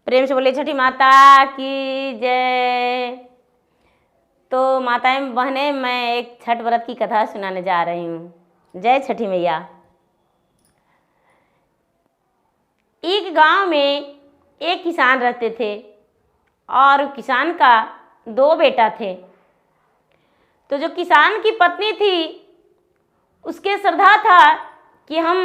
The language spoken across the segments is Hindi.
प्रेम से बोले छठी माता की जय। तो माताएं बहनें, मैं एक छठ व्रत की कथा सुनाने जा रही हूँ। जय छठी मैया। एक गांव में एक किसान रहते थे और किसान का 2 बेटा थे। तो जो किसान की पत्नी थी उसके श्रद्धा था कि हम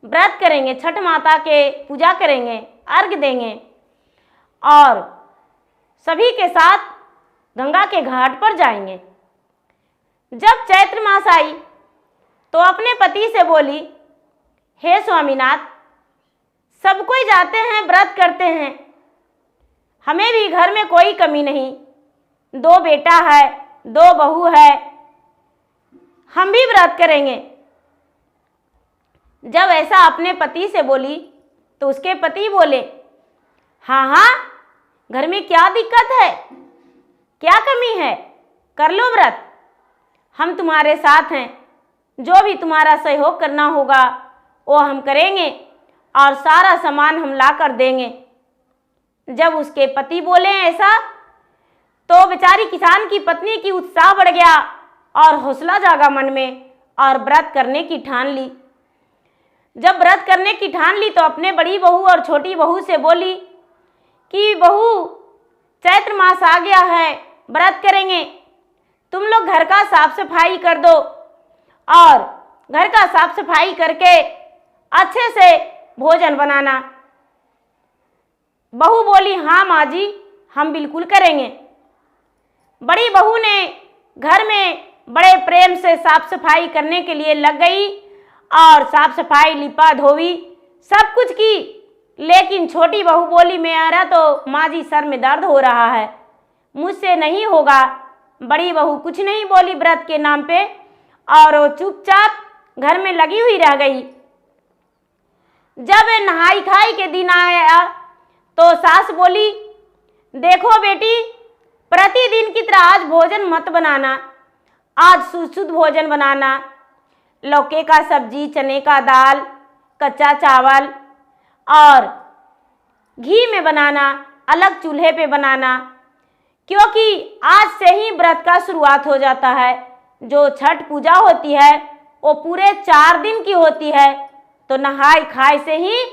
व्रत करेंगे, छठ माता के पूजा करेंगे, अर्घ देंगे और सभी के साथ गंगा के घाट पर जाएंगे। जब चैत्र मास आई तो अपने पति से बोली, हे स्वामीनाथ, सब कोई जाते हैं, व्रत करते हैं, हमें भी घर में कोई कमी नहीं, 2 बेटा है, 2 बहू है, हम भी व्रत करेंगे। जब ऐसा अपने पति से बोली तो उसके पति बोले, हाँ हाँ, घर में क्या दिक्कत है, क्या कमी है, कर लो व्रत, हम तुम्हारे साथ हैं, जो भी तुम्हारा सहयोग करना होगा वो हम करेंगे और सारा सामान हम ला कर देंगे। जब उसके पति बोले ऐसा तो बेचारी किसान की पत्नी की उत्साह बढ़ गया और हौसला जागा मन में और व्रत करने की ठान ली। जब व्रत करने की ठान ली तो अपने बड़ी बहू और छोटी बहू से बोली कि बहू, चैत्र मास आ गया है, व्रत करेंगे, तुम लोग घर का साफ सफाई कर दो और घर का साफ सफाई करके अच्छे से भोजन बनाना। बहू बोली, हाँ माँ जी, हम बिल्कुल करेंगे। बड़ी बहू ने घर में बड़े प्रेम से साफ सफाई करने के लिए लग गई और साफ सफाई, लिपा धोवी, सब कुछ की। लेकिन छोटी बहू बोली, मेरा तो माँ जी सर में दर्द हो रहा है, मुझसे नहीं होगा। बड़ी बहू कुछ नहीं बोली व्रत के नाम पे और वो चुपचाप घर में लगी हुई रह गई। जब नहाई खाई के दिन आया तो सास बोली, देखो बेटी, प्रतिदिन की तरह आज भोजन मत बनाना, आज शुद्ध भोजन बनाना, लौकी का सब्जी, चने का दाल, कच्चा चावल और घी में बनाना, अलग चूल्हे पे बनाना, क्योंकि आज से ही व्रत का शुरुआत हो जाता है। जो छठ पूजा होती है वो पूरे 4 दिन की होती है, तो नहाई खाई से ही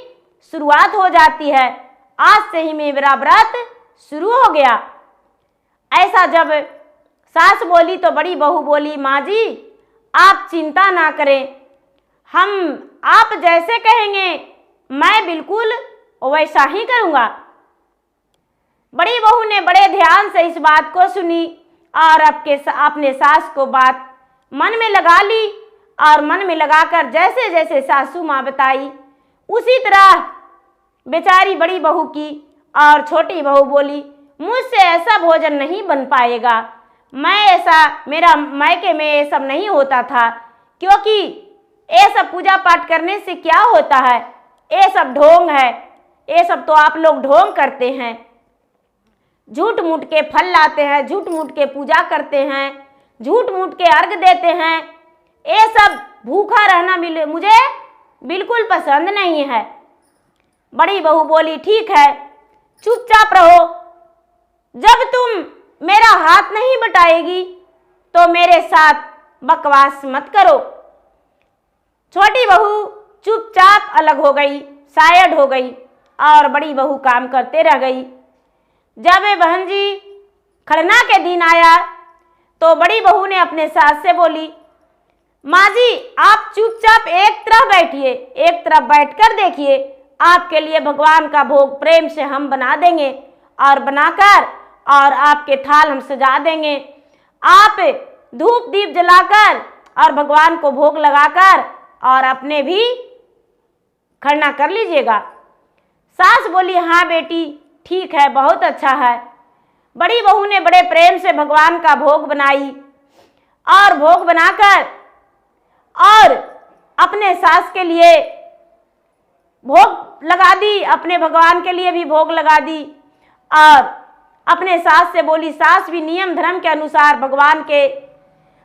शुरुआत हो जाती है। आज से ही मेरा व्रत शुरू हो गया। ऐसा जब सास बोली तो बड़ी बहू बोली, माँ जी आप चिंता ना करें, हम आप जैसे कहेंगे मैं बिल्कुल वैसा ही करूँगा। बड़ी बहू ने बड़े ध्यान से इस बात को सुनी और अपने सास को बात मन में लगा ली और मन में लगाकर जैसे जैसे सासू माँ बताई उसी तरह बेचारी बड़ी बहू की। और छोटी बहू बोली, मुझसे ऐसा भोजन नहीं बन पाएगा, मैं ऐसा, मेरा मायके में ये सब नहीं होता था, क्योंकि ये सब पूजा पाठ करने से क्या होता है, ये सब ढोंग है, ये सब तो आप लोग ढोंग करते हैं, झूठ मूठ के फल लाते हैं, झूठ मूठ के पूजा करते हैं, झूठ मूठ के अर्घ देते हैं, ये सब भूखा रहना मुझे बिल्कुल पसंद नहीं है। बड़ी बहू बोली, ठीक है, चुपचाप रहो, जब तुम मेरा हाथ नहीं बटाएगी तो मेरे साथ बकवास मत करो। छोटी बहू चुपचाप अलग हो गई, साइड हो गई और बड़ी बहू काम करते रह गई। जब बहन जी खरना के दिन आया तो बड़ी बहू ने अपने सास से बोली, माँ जी आप चुपचाप एक तरफ बैठिए, एक तरफ बैठकर देखिए, आपके लिए भगवान का भोग प्रेम से हम बना देंगे और बनाकर और आपके थाल हम सजा देंगे। आप धूप दीप जलाकर और भगवान को भोग लगाकर और अपने भी खरना कर लीजिएगा। सास बोली, हाँ बेटी ठीक है, बहुत अच्छा है। बड़ी बहू ने बड़े प्रेम से भगवान का भोग बनाई और भोग बनाकर और अपने सास के लिए भोग लगा दी, अपने भगवान के लिए भी भोग लगा दी और अपने सास से बोली, सास भी नियम धर्म के अनुसार भगवान के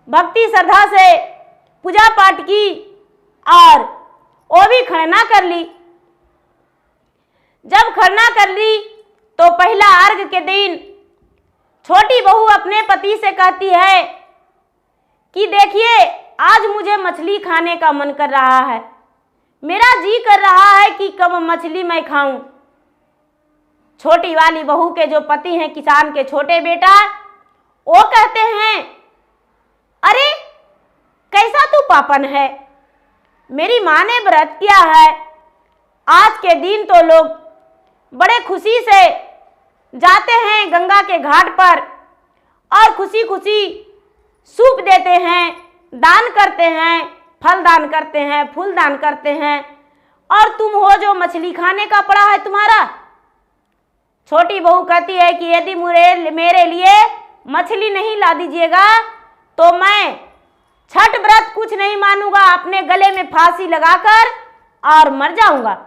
भक्ति श्रद्धा से पूजा पाठ की और वो भी खरना कर ली। जब खरना कर ली तो पहला अर्घ के दिन छोटी बहू अपने पति से कहती है कि देखिए, आज मुझे मछली खाने का मन कर रहा है, मेरा जी कर रहा है कि कब मछली मैं खाऊं। छोटी वाली बहू के जो पति हैं किसान के छोटे बेटा, वो कहते हैं, अरे कैसा तू पापन है, मेरी माँ ने व्रत किया है, आज के दिन तो लोग बड़े खुशी से जाते हैं गंगा के घाट पर और खुशी खुशी सूप देते हैं, दान करते हैं, फल दान करते हैं, फूल दान करते हैं, और तुम हो जो मछली खाने का पड़ा है तुम्हारा। छोटी बहू कहती है कि यदि मेरे लिए मछली नहीं ला दीजिएगा तो मैं छठ व्रत कुछ नहीं मानूंगा, अपने गले में फांसी लगाकर और मर जाऊंगा।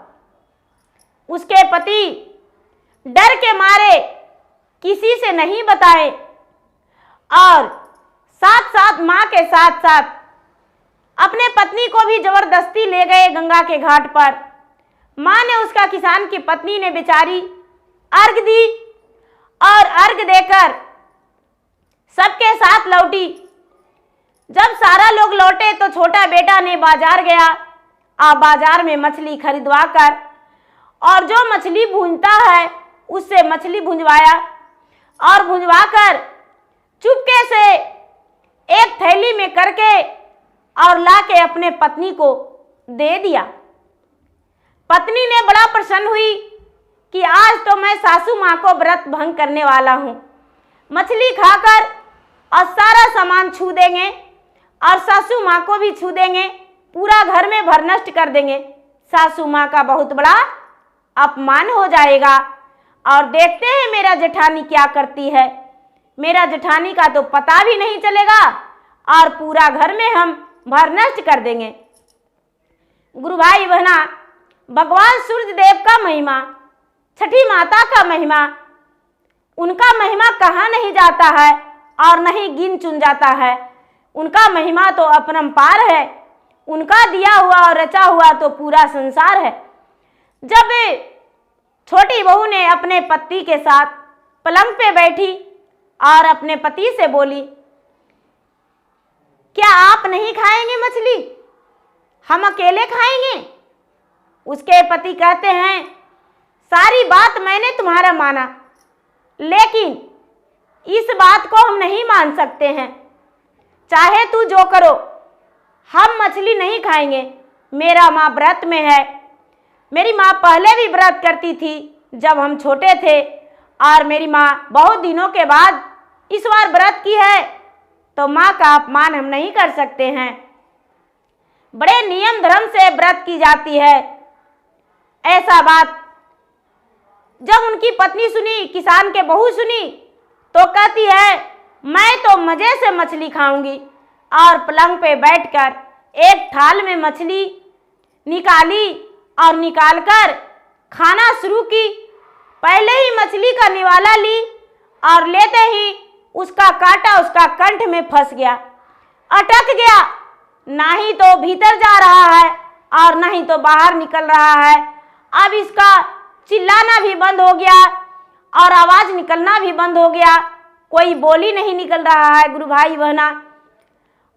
उसके पति डर के मारे किसी से नहीं बताए और साथ साथ मां के साथ साथ अपने पत्नी को भी जबरदस्ती ले गए गंगा के घाट पर। मां ने, उसका किसान की पत्नी ने बेचारी अर्घ दी और अर्घ देकर सबके साथ लौटी। जब सारा लोग लौटे तो छोटा बेटा ने बाजार गया और बाजार में मछली खरीदवा कर और जो मछली भूनता है उससे मछली भुंजवाया और भुंजवा कर चुपके से एक थैली में करके और लाके अपने पत्नी को दे दिया। पत्नी ने बड़ा प्रसन्न हुई कि आज तो मैं सासू माँ को व्रत भंग करने वाला हूँ, मछली खाकर और सारा सामान छू देंगे और सासू माँ को भी छू देंगे, पूरा घर में भर नष्ट कर देंगे, सासू माँ का बहुत बड़ा अपमान हो जाएगा। और देखते हैं मेरा जेठानी क्या करती है, मेरा जेठानी का तो पता भी नहीं चलेगा और पूरा घर में हम भर नष्ट कर देंगे। गुरु भाई बहना, भगवान सूर्य देव का महिमा, छठी माता का महिमा, उनका महिमा कहाँ नहीं जाता है और नहीं गिन चुन जाता है। उनका महिमा तो अपरंपार है, उनका दिया हुआ और रचा हुआ तो पूरा संसार है। जब छोटी बहू ने अपने पति के साथ पलंग पे बैठी और अपने पति से बोली, क्या आप नहीं खाएंगे मछली, हम अकेले खाएंगे? उसके पति कहते हैं, सारी बात मैंने तुम्हारा माना, लेकिन इस बात को हम नहीं मान सकते हैं, चाहे तू जो करो, हम मछली नहीं खाएंगे। मेरा माँ व्रत में है, मेरी माँ पहले भी व्रत करती थी जब हम छोटे थे और मेरी माँ बहुत दिनों के बाद इस बार व्रत की है, तो माँ का अपमान हम नहीं कर सकते हैं। बड़े नियम धर्म से व्रत की जाती है। ऐसा बात जब उनकी पत्नी सुनी, किसान के बहू सुनी, तो कहती है, मैं तो मजे से मछली खाऊंगी। और पलंग पे बैठकर एक थाल में मछली निकाली और निकालकर खाना शुरू की। पहले ही मछली का निवाला ली और लेते ही उसका कांटा उसका कंठ में फंस गया, अटक गया, ना ही तो भीतर जा रहा है और ना ही तो बाहर निकल रहा है। अब इसका चिल्लाना भी बंद हो गया और आवाज निकलना भी बंद हो गया, कोई बोली नहीं निकल रहा है। गुरु भाई बहना,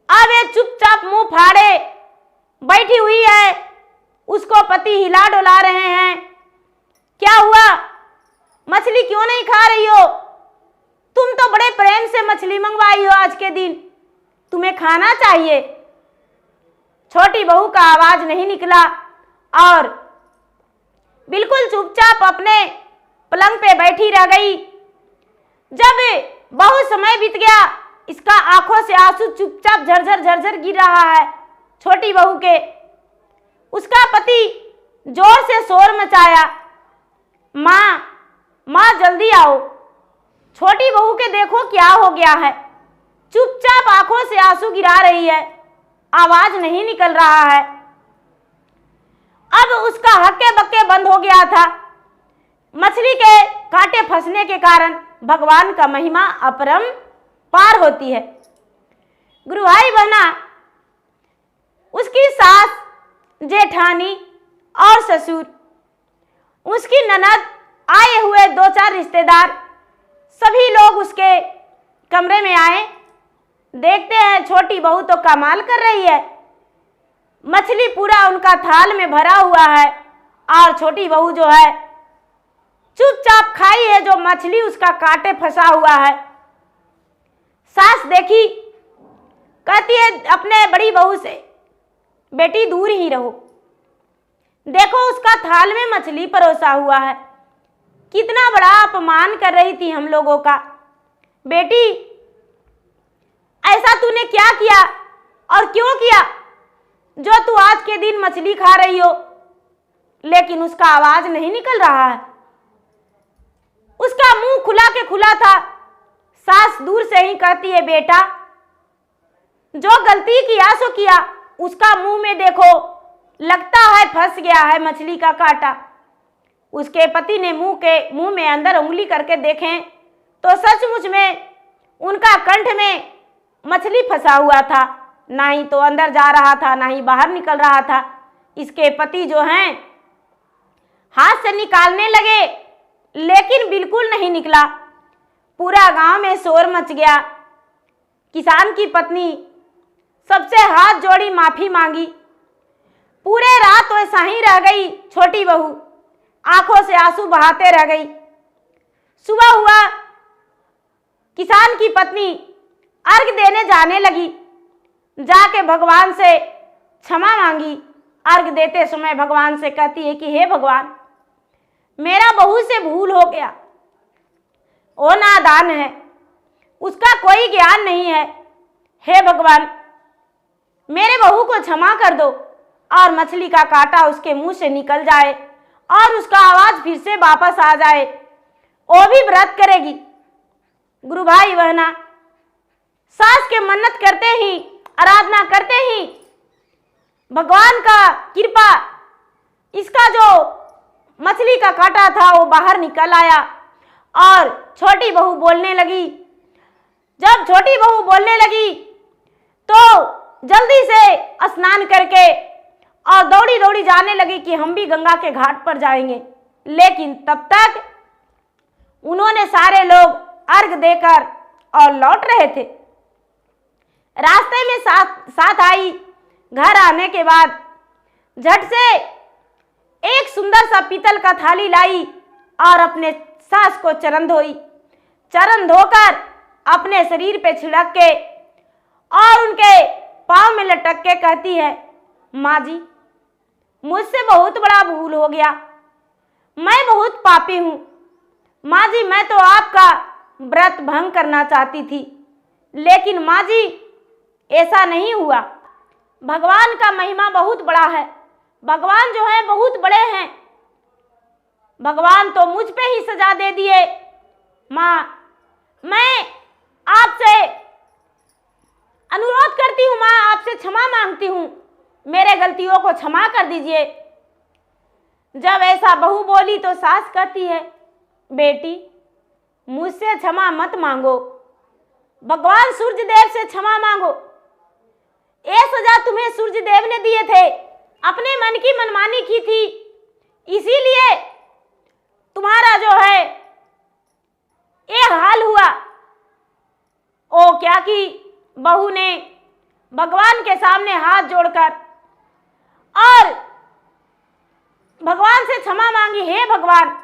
अब ये चुपचाप मुंह फाड़े बैठी हुई है, उसको पति हिला डुला रहे हैं। क्या हुआ, मछली क्यों नहीं खा रही हो? तुम तो बड़े प्रेम से मछली मंगवाई हो, आज के दिन तुम्हें खाना चाहिए। छोटी बहू का आवाज नहीं निकला और बिल्कुल चुपचाप अपने पलंग पे बैठी रह गई। जब बहुत समय बीत गया, इसका आंखों से आंसू चुपचाप झरझर झरझर गिर रहा है छोटी बहू के। उसका पति जोर से शोर मचाया, माँ माँ जल्दी आओ। छोटी बहू के देखो क्या हो गया है, चुपचाप आंखों से आंसू गिरा रही है, आवाज नहीं निकल रहा है। अब उसका हक्के बक्के बंद हो गया था। मछली के कांटे फंसने के कारण भगवान का महिमा अपरंपार होती है। गुरु भाई बहना, उसकी सास, जेठानी और ससुर, उसकी ननद, आए हुए 2-4 रिश्तेदार, सभी लोग उसके कमरे में आए। देखते हैं छोटी बहू तो कमाल कर रही है, मछली पूरा उनका थाल में भरा हुआ है और छोटी बहू जो है चुपचाप खाई है जो मछली उसका कांटे फंसा हुआ है। सास देखी, कहती है अपने बड़ी बहू से, बेटी दूर ही रहो, देखो उसका थाल में मछली परोसा हुआ है, कितना बड़ा अपमान कर रही थी हम लोगों का। बेटी ऐसा तूने क्या किया और क्यों किया जो तू आज के दिन मछली खा रही हो? लेकिन उसका आवाज नहीं निकल रहा है, उसका मुंह खुला के खुला था। सास दूर से ही कहती है, बेटा जो गलती किया सो किया, उसका मुंह में देखो, लगता है फंस गया है मछली का कांटा। उसके पति ने मुंह में अंदर उंगली करके देखें तो सचमुच में उनका कंठ में मछली फंसा हुआ था, ना ही तो अंदर जा रहा था ना ही बाहर निकल रहा था। इसके पति जो हैं हाथ से निकालने लगे लेकिन बिल्कुल नहीं निकला। पूरा गांव में शोर मच गया। किसान की पत्नी सबसे हाथ जोड़ी माफी मांगी। पूरे रात वैसा ही रह गई छोटी बहू, आंखों से आंसू बहाते रह गई। सुबह हुआ, किसान की पत्नी अर्घ देने जाने लगी, जाके भगवान से क्षमा मांगी। अर्घ देते समय भगवान से कहती है कि हे भगवान, मेरा बहू से भूल हो गया, वो नादान है, उसका कोई ज्ञान नहीं है। हे भगवान, मेरे बहू को क्षमा कर दो और मछली का कांटा उसके मुंह से निकल जाए और उसका आवाज फिर से वापस आ जाए, वो भी व्रत करेगी। गुरु भाई बहना, सास के मन्नत करते ही, आराधना करते ही भगवान का कृपा, इसका जो मछली का कांटा था वो बाहर निकल आया और छोटी बहू बोलने लगी। जब छोटी बहू बोलने लगी तो जल्दी से स्नान करके और दौड़ी दौड़ी जाने लगी कि हम भी गंगा के घाट पर जाएंगे। लेकिन तब तक उन्होंने सारे लोग अर्घ देकर और लौट रहे थे। रास्ते में साथ आई। घर आने के बाद झट से एक सुंदर सा पीतल का थाली लाई और अपने सास को चरण धोई। चरण धोकर अपने शरीर पे छिड़क के और उनके पांव में लटक के कहती है, माँ जी मुझसे बहुत बड़ा भूल हो गया, मैं बहुत पापी हूँ। माँ जी मैं तो आपका व्रत भंग करना चाहती थी, लेकिन माँ जी ऐसा नहीं हुआ। भगवान का महिमा बहुत बड़ा है, भगवान जो है बहुत बड़े हैं। भगवान तो मुझ पे ही सजा दे दिए। माँ मैं आपसे अनुरोध करती हूँ, माँ आपसे क्षमा मांगती हूँ, मेरे गलतियों को क्षमा कर दीजिए। जब ऐसा बहू बोली तो सास कहती है, बेटी मुझसे क्षमा मत मांगो, भगवान सूर्य देव से क्षमा मांगो। ये सजा तुम्हें सूर्य देव ने दिए थे, अपने मन की मनमानी की थी, इसीलिए तुम्हारा जो है ये हाल हुआ। ओ क्या कि बहू ने भगवान के सामने हाथ जोड़कर और भगवान से क्षमा मांगी, हे भगवान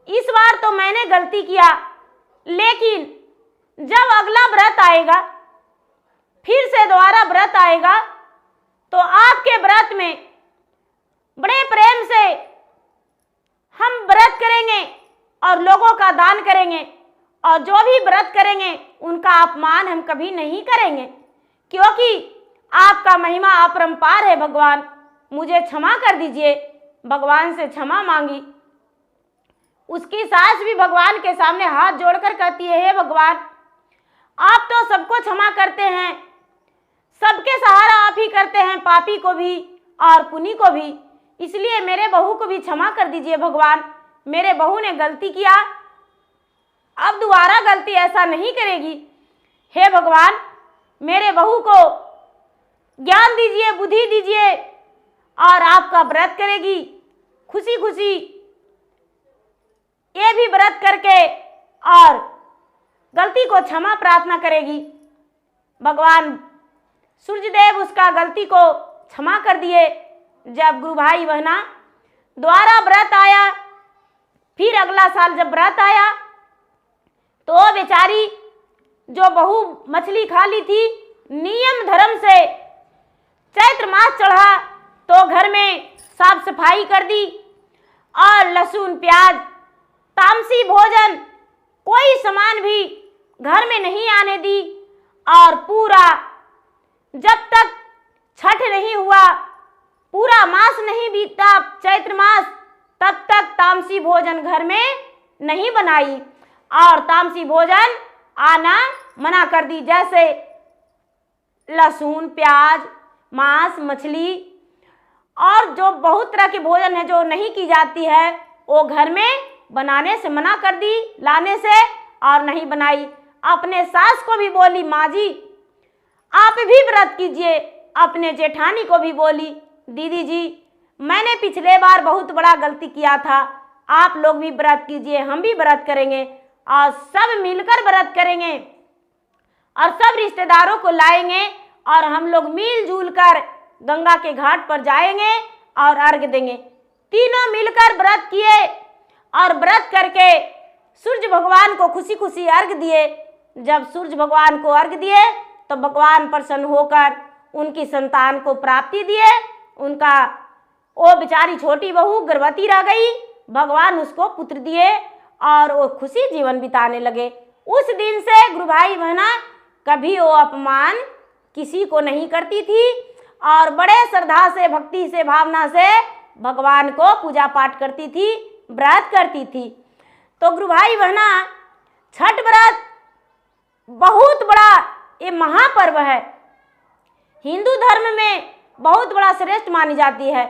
इस बार तो मैंने गलती किया, लेकिन जब अगला व्रत आएगा, फिर से दोबारा व्रत आएगा, तो आपके व्रत में बड़े प्रेम से हम व्रत करेंगे और लोगों का दान करेंगे, और जो भी व्रत करेंगे उनका अपमान हम कभी नहीं करेंगे, क्योंकि आपका महिमा अपरंपार है। भगवान मुझे क्षमा कर दीजिए। भगवान से क्षमा मांगी। उसकी सास भी भगवान के सामने हाथ जोड़कर कहती है, हे भगवान आप तो सबको क्षमा करते हैं, सबके सहारा आप ही करते हैं, पापी को भी और पुनी को भी, इसलिए मेरे बहू को भी क्षमा कर दीजिए। भगवान मेरे बहू ने गलती किया, अब दोबारा गलती ऐसा नहीं करेगी। हे भगवान मेरे बहू को ज्ञान दीजिए, बुद्धि दीजिए और आपका व्रत करेगी, खुशी खुशी ये भी व्रत करके और गलती को क्षमा प्रार्थना करेगी। भगवान सूर्यदेव उसका गलती को क्षमा कर दिए। जब गुरु भाई बहना दोबारा व्रत आया, फिर अगला साल जब व्रत आया तो बेचारी जो बहू मछली खा ली थी, नियम धर्म से चैत्र मास चढ़ा तो घर में साफ सफाई कर दी और लहसुन प्याज तामसी भोजन कोई सामान भी घर में नहीं आने दी। और पूरा जब तक छठ नहीं हुआ, पूरा मास नहीं बीता चैत्र मास, तब तक तामसी भोजन घर में नहीं बनाई और तामसी भोजन आना मना कर दी। जैसे लहसुन प्याज मांस मछली और जो बहुत तरह के भोजन है जो नहीं की जाती है, वो घर में बनाने से मना कर दी, लाने से, और नहीं बनाई। अपने सास को भी बोली, माँ जी आप भी व्रत कीजिए। अपने जेठानी को भी बोली, दीदी जी मैंने पिछले बार बहुत बड़ा गलती किया था, आप लोग भी व्रत कीजिए, हम भी व्रत करेंगे और सब मिलकर व्रत करेंगे और सब रिश्तेदारों को लाएंगे और हम लोग मिलजुल कर गंगा के घाट पर जाएंगे और अर्घ देंगे। तीनों मिलकर व्रत किए और व्रत करके सूर्य भगवान को खुशी खुशी अर्घ दिए। जब सूर्य भगवान को अर्घ दिए तो भगवान प्रसन्न होकर उनकी संतान को प्राप्ति दिए। उनका वो बेचारी छोटी बहू गर्भवती रह गई, भगवान उसको पुत्र दिए और वो खुशी जीवन बिताने लगे। उस दिन से गुरु भाई बहना कभी वो अपमान किसी को नहीं करती थी और बड़े श्रद्धा से भक्ति से भावना से भगवान को पूजा पाठ करती थी, व्रत करती थी। तो गुरु भाई बहना छठ व्रत बहुत बड़ा ये महापर्व है, हिंदू धर्म में बहुत बड़ा श्रेष्ठ मानी जाती है।